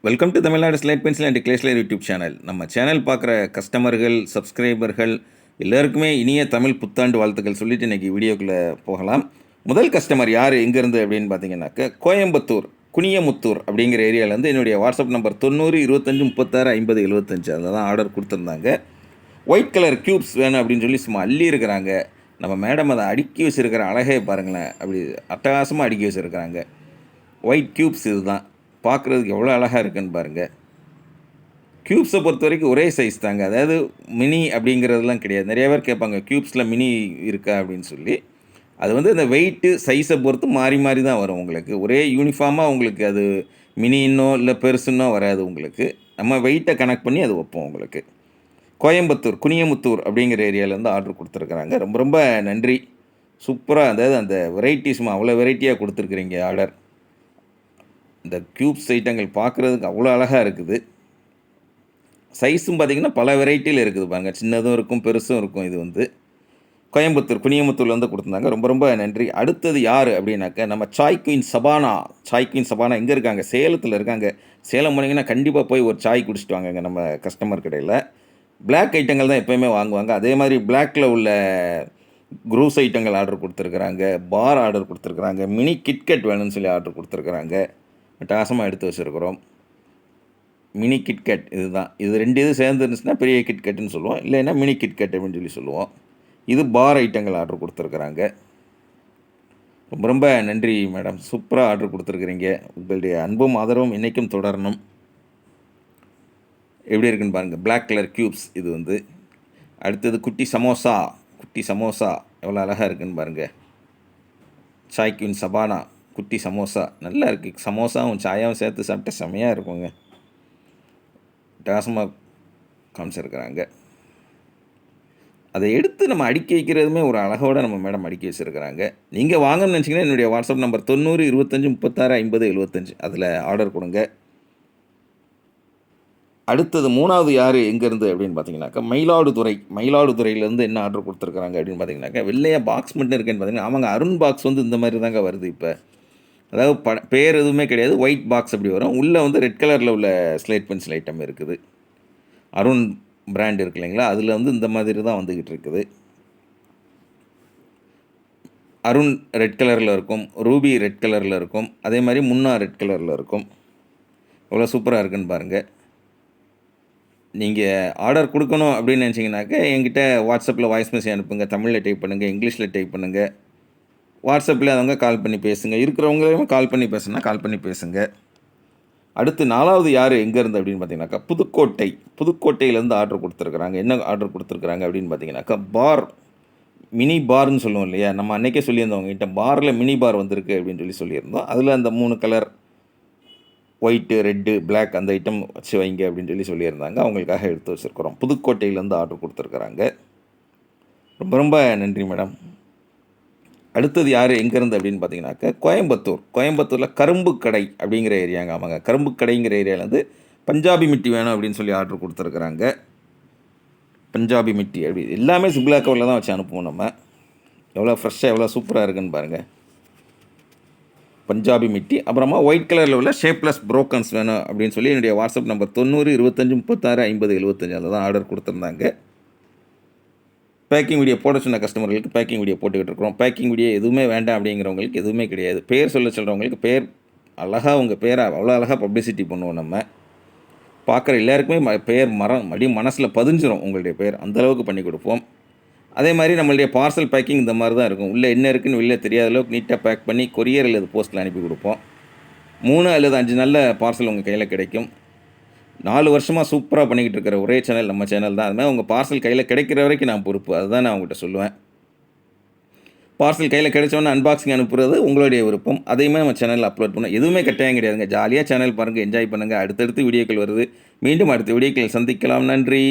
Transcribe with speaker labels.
Speaker 1: Welcome to Tamil Nadu slide pencil and கிளேஸ்லர் YouTube channel. நம்ம channel பார்க்குற கஸ்டமர்கள், சப்ஸ்கிரைபர்கள் எல்லாருக்குமே இனிய தமிழ் புத்தாண்டு வாழ்த்துக்கள் சொல்லிட்டு இன்றைக்கி வீடியோக்குள்ளே போகலாம். முதல் கஸ்டமர் யார், எங்கேருந்து அப்படின்னு பார்த்தீங்கன்னாக்க கோயம்புத்தூர் குனியமுத்தூர் அப்படிங்கிற ஏரியாவிலேருந்து என்னுடைய வாட்ஸ்அப் நம்பர் 90 25 36 50 75 அதில் தான் ஆர்டர் கொடுத்துருந்தாங்க. ஒயிட் கலர் க்யூப்ஸ் வேணும் அப்படின்னு சொல்லி சும்மா அள்ளி இருக்கிறாங்க. நம்ம மேடம் அதை அடுக்கி வச்சுருக்கிற அழகே பாருங்களேன், அப்படி அட்டகாசமாக அடுக்கி வச்சுருக்கிறாங்க. ஒயிட் க்யூப்ஸ் இதுதான் பார்க்குறதுக்கு எவ்வளோ அழகாக இருக்குன்னு பாருங்கள். க்யூப்ஸை பொறுத்த வரைக்கும் ஒரே சைஸ் தாங்க, அதாவது மினி அப்படிங்கிறதுலாம் கிடையாது. நிறைய பேர் கேட்பாங்க க்யூப்ஸில் மினி இருக்கா அப்படின்னு சொல்லி. அது வந்து அந்த வெயிட்டு சைஸை பொறுத்து மாறி மாறி தான் வரும் உங்களுக்கு. ஒரே யூனிஃபார்மாக உங்களுக்கு அது மினின்னோ இல்லை பெருசுன்னோ வராது உங்களுக்கு. நம்ம வெயிட்டை கனெக்ட் பண்ணி அது வைப்போம் உங்களுக்கு. கோயம்புத்தூர் குனியமுத்தூர் அப்படிங்கிற ஏரியாவிலேருந்து ஆர்டர் கொடுத்துருக்குறாங்க. ரொம்ப ரொம்ப நன்றி. சூப்பராக, அதாவது அந்த வெரைட்டிஸ்மா அவ்வளோ வெரைட்டியாக கொடுத்துருக்குறீங்க ஆர்டர். இந்த க்யூப்ஸ் ஐட்டங்கள் பார்க்குறதுக்கு அவ்வளோ அழகாக இருக்குது. சைஸும் பார்த்திங்கன்னா பல வெரைட்டியில் இருக்குது பாருங்கள். சின்னதும் இருக்கும், பெருசும் இருக்கும். இது வந்து கோயம்புத்தூர் குனியமுத்தூரில் வந்து கொடுத்துருந்தாங்க. ரொம்ப ரொம்ப நன்றி. அடுத்தது யார் அப்படின்னாக்க நம்ம சாய் குயின் சபானா. சாய் குயின் சபானா எங்கே இருக்காங்க? சேலத்தில் இருக்காங்க. சேலம் போனீங்கன்னா கண்டிப்பாக போய் ஒரு சாய் குடிச்சிட்டு வாங்க நம்ம கஸ்டமர் கடையில். பிளாக் ஐட்டங்கள் தான் எப்போயுமே வாங்குவாங்க. அதே மாதிரி பிளாக்கில் உள்ள குரூஸ் ஐட்டங்கள் ஆர்டர் கொடுத்துருக்குறாங்க. பார் ஆர்டர் கொடுத்துருக்குறாங்க. மினி கிட்கட் வேணும்னு சொல்லி ஆர்டர் கொடுத்துருக்குறாங்க. அட்டகாசமாக எடுத்து வச்சுருக்கிறோம். மினி கிட்கட் இதுதான். இது ரெண்டு இது சேர்ந்து இருந்துச்சுன்னா பெரிய கிட்கட்டுன்னு சொல்லுவோம், இல்லைன்னா மினி கிட்கட் அப்படின்னு சொல்லி சொல்லுவோம். இது பார் ஐட்டங்கள் ஆர்டர் கொடுத்துருக்குறாங்க. ரொம்ப ரொம்ப நன்றி மேடம், சூப்பராக ஆர்டர் கொடுத்துருக்குறீங்க. உங்களுடைய அன்பும் ஆதரவும் இன்றைக்கும் தொடரணும். எப்படி இருக்குன்னு பாருங்கள். பிளாக் கலர் க்யூப்ஸ் இது வந்து. அடுத்தது குட்டி சமோசா. குட்டி சமோசா எவ்வளோ அழகாக இருக்குன்னு பாருங்கள். சாய் குயின் சபானா குட்டி சமோசா நல்லா இருக்குது. சமோசாவும் சாயாவும் சேர்த்து சாப்பிட்டா செம்மையாக இருக்குங்க. அட்டகாசமாக காமிச்சிருக்கிறாங்க. அதை எடுத்து நம்ம அடுக்கி வைக்கிறதுமே ஒரு அழகோடு நம்ம மேடம் அடுக்கி வச்சுருக்கிறாங்க. நீங்கள் வாங்கணும்னு நினச்சிங்கன்னா என்னுடைய வாட்ஸ்அப் நம்பர் 90 25 36 50 75 அதில் ஆர்டர் கொடுங்க. அடுத்தது மூணாவது யார் எங்கேருந்து அப்படின்னு பார்த்தீங்கன்னாக்கா மயிலாடுதுறை. மயிலாடுதுறையிலேருந்து என்ன ஆர்டர் கொடுத்துருக்குறாங்க அப்படின்னு பார்த்தீங்கன்னாக்கா வெள்ளையாக பாக்ஸ் மட்டும் இருக்குன்னு பார்த்தீங்கன்னா அவங்க அருண் பாக்ஸ் வந்து இந்த மாதிரி தாங்க வருது இப்போ. அதாவது பேர் எதுவுமே கிடையாது, ஒயிட் பாக்ஸ் அப்படி வரும். உள்ளே வந்து ரெட் கலரில் உள்ள ஸ்லேட் பென்சில் ஐட்டம் இருக்குது. அருண் பிராண்ட் இருக்கு இல்லைங்களா, அதில் வந்து இந்த மாதிரி தான் வந்துக்கிட்டு இருக்குது. அருண் ரெட் கலரில் இருக்கும், ரூபி ரெட் கலரில் இருக்கும், அதே மாதிரி முன்னா ரெட் கலரில் இருக்கும். எவ்வளோ சூப்பராக இருக்குன்னு பாருங்கள். நீங்கள் ஆர்டர் கொடுக்கணும் அப்படின்னு நினச்சிங்கனாக்கா என்கிட்ட வாட்ஸ்அப்பில் வாய்ஸ் மெசேஜ் அனுப்புங்க. தமிழில் டைப் பண்ணுங்கள், இங்கிலீஷில் டைப் பண்ணுங்கள். வாட்ஸ்அப்பில் அவங்க கால் பண்ணி பேசுங்க. இருக்கிறவங்களையும் கால் பண்ணி பேசுனா கால் பண்ணி பேசுங்க. அடுத்து நாலாவது யார் எங்கேருந்து அப்படின்னு பார்த்தீங்கன்னாக்கா புதுக்கோட்டை. புதுக்கோட்டையிலேருந்து ஆர்டர் கொடுத்துருக்குறாங்க. என்ன ஆர்டர் கொடுத்துருக்குறாங்க அப்படின்னு பார்த்தீங்கன்னாக்கா பார், மினி பார்னு சொல்லுவோம் இல்லையா, நம்ம அன்றைக்கே சொல்லியிருந்தோம் உங்ககிட்ட பாரில் மினி பார் வந்திருக்கு அப்படின்னு சொல்லியிருந்தோம். அதில் அந்த 3 கலர் ஒயிட்டு, ரெட்டு, பிளாக் அந்த ஐட்டம் வச்சு வைங்க அப்படின்னு சொல்லியிருந்தாங்க. அவங்களுக்காக எடுத்து வச்சுருக்குறோம். புதுக்கோட்டையிலேருந்து ஆர்டர் கொடுத்துருக்குறாங்க. ரொம்ப ரொம்ப நன்றி மேடம். அடுத்தது யார் எங்கேருந்து அப்படின்னு பார்த்தீங்கன்னாக்கா கோயம்புத்தூர். கோயம்புத்தூரில் கரும்பு கடை அப்படிங்கிற ஏரியாங்க. ஆமாங்க, கரும்பு கடைங்கிற ஏரியாவிலேருந்து பஞ்சாபி மிட்டி வேணும் அப்படின்னு சொல்லி ஆர்டர் கொடுத்துருக்குறாங்க. பஞ்சாபி மிட்டி அப்படி எல்லாமே சிப்லா கவரில் தான் வச்சு அனுப்புவோம் நம்ம. எவ்வளோ ஃப்ரெஷ்ஷாக எவ்வளோ சூப்பராக இருக்குன்னு பாருங்கள். பஞ்சாபி மிட்டி. அப்புறமா ஒயிட் கலரில் உள்ள ஷேப்லெஸ் ப்ரோக்கன்ஸ் வேணும் அப்படின்னு சொல்லி என்னுடைய வாட்ஸ்அப் நம்பர் 90 25 36 50 75 அதில் தான் ஆர்டர் கொடுத்துருந்தாங்க. பேக்கிங் வீடியோ போட சொன்ன கஸ்டமர்களுக்கு பேக்கிங் வீடியோ போட்டுக்கிட்டு இருக்கிறோம். பேக்கிங் வீடியோ எதுவுமே வேண்டாம் அப்படிங்கிறவங்களுக்கு எதுவுமே கிடையாது. பேர் சொல்கிறவங்களுக்கு பேர் அழகாக உங்கள் பேரை அவ்வளோ அழகாக பப்ளிசிட்டி பண்ணுவோம் நம்ம. பார்க்குற எல்லாருக்குமே பேர் மனசில் பதிஞ்சிரும் உங்களுடைய பேர், அந்தளவுக்கு பண்ணி கொடுப்போம். அதே மாதிரி நம்மளுடைய பார்சல் பேக்கிங் இந்த மாதிரி தான் இருக்கும். உள்ளே என்ன இருக்குன்னு வெளியே தெரியாத அளவுக்கு நீட்டாக பேக் பண்ணி கொரியர் அல்லது போஸ்ட்டில் அனுப்பி கொடுப்போம். 3 அல்லது 5 நாளில் பார்சல் உங்கள் கையில் கிடைக்கும். 4 வருஷமாக சூப்பராக பண்ணிக்கிட்டு இருக்கிற ஒரே சேனல் நம்ம சேனல் தான். அதுமாதிரி உங்கள் பார்சல் கையில் கிடைக்கிற வரைக்கும் நான் பொறுப்பு. அதுதான் நான் உங்கள்கிட்ட சொல்லுவேன். பார்சல் கையில் கிடைச்சோன்னே அன்பாக்சிங் அனுப்புறது உங்களுடைய விருப்பம். அதையுமே நம்ம சேனலில் அப்லோட் பண்ணோம். எதுவுமே கட்டாயம் கிடையாதுங்க. ஜாலியாக சேனல் பாருங்கள், என்ஜாய் பண்ணுங்கள். அடுத்தடுத்து வீடியோக்கள் வருது. மீண்டும் அடுத்த வீடியோக்கள் சந்திக்கலாம். நன்றி.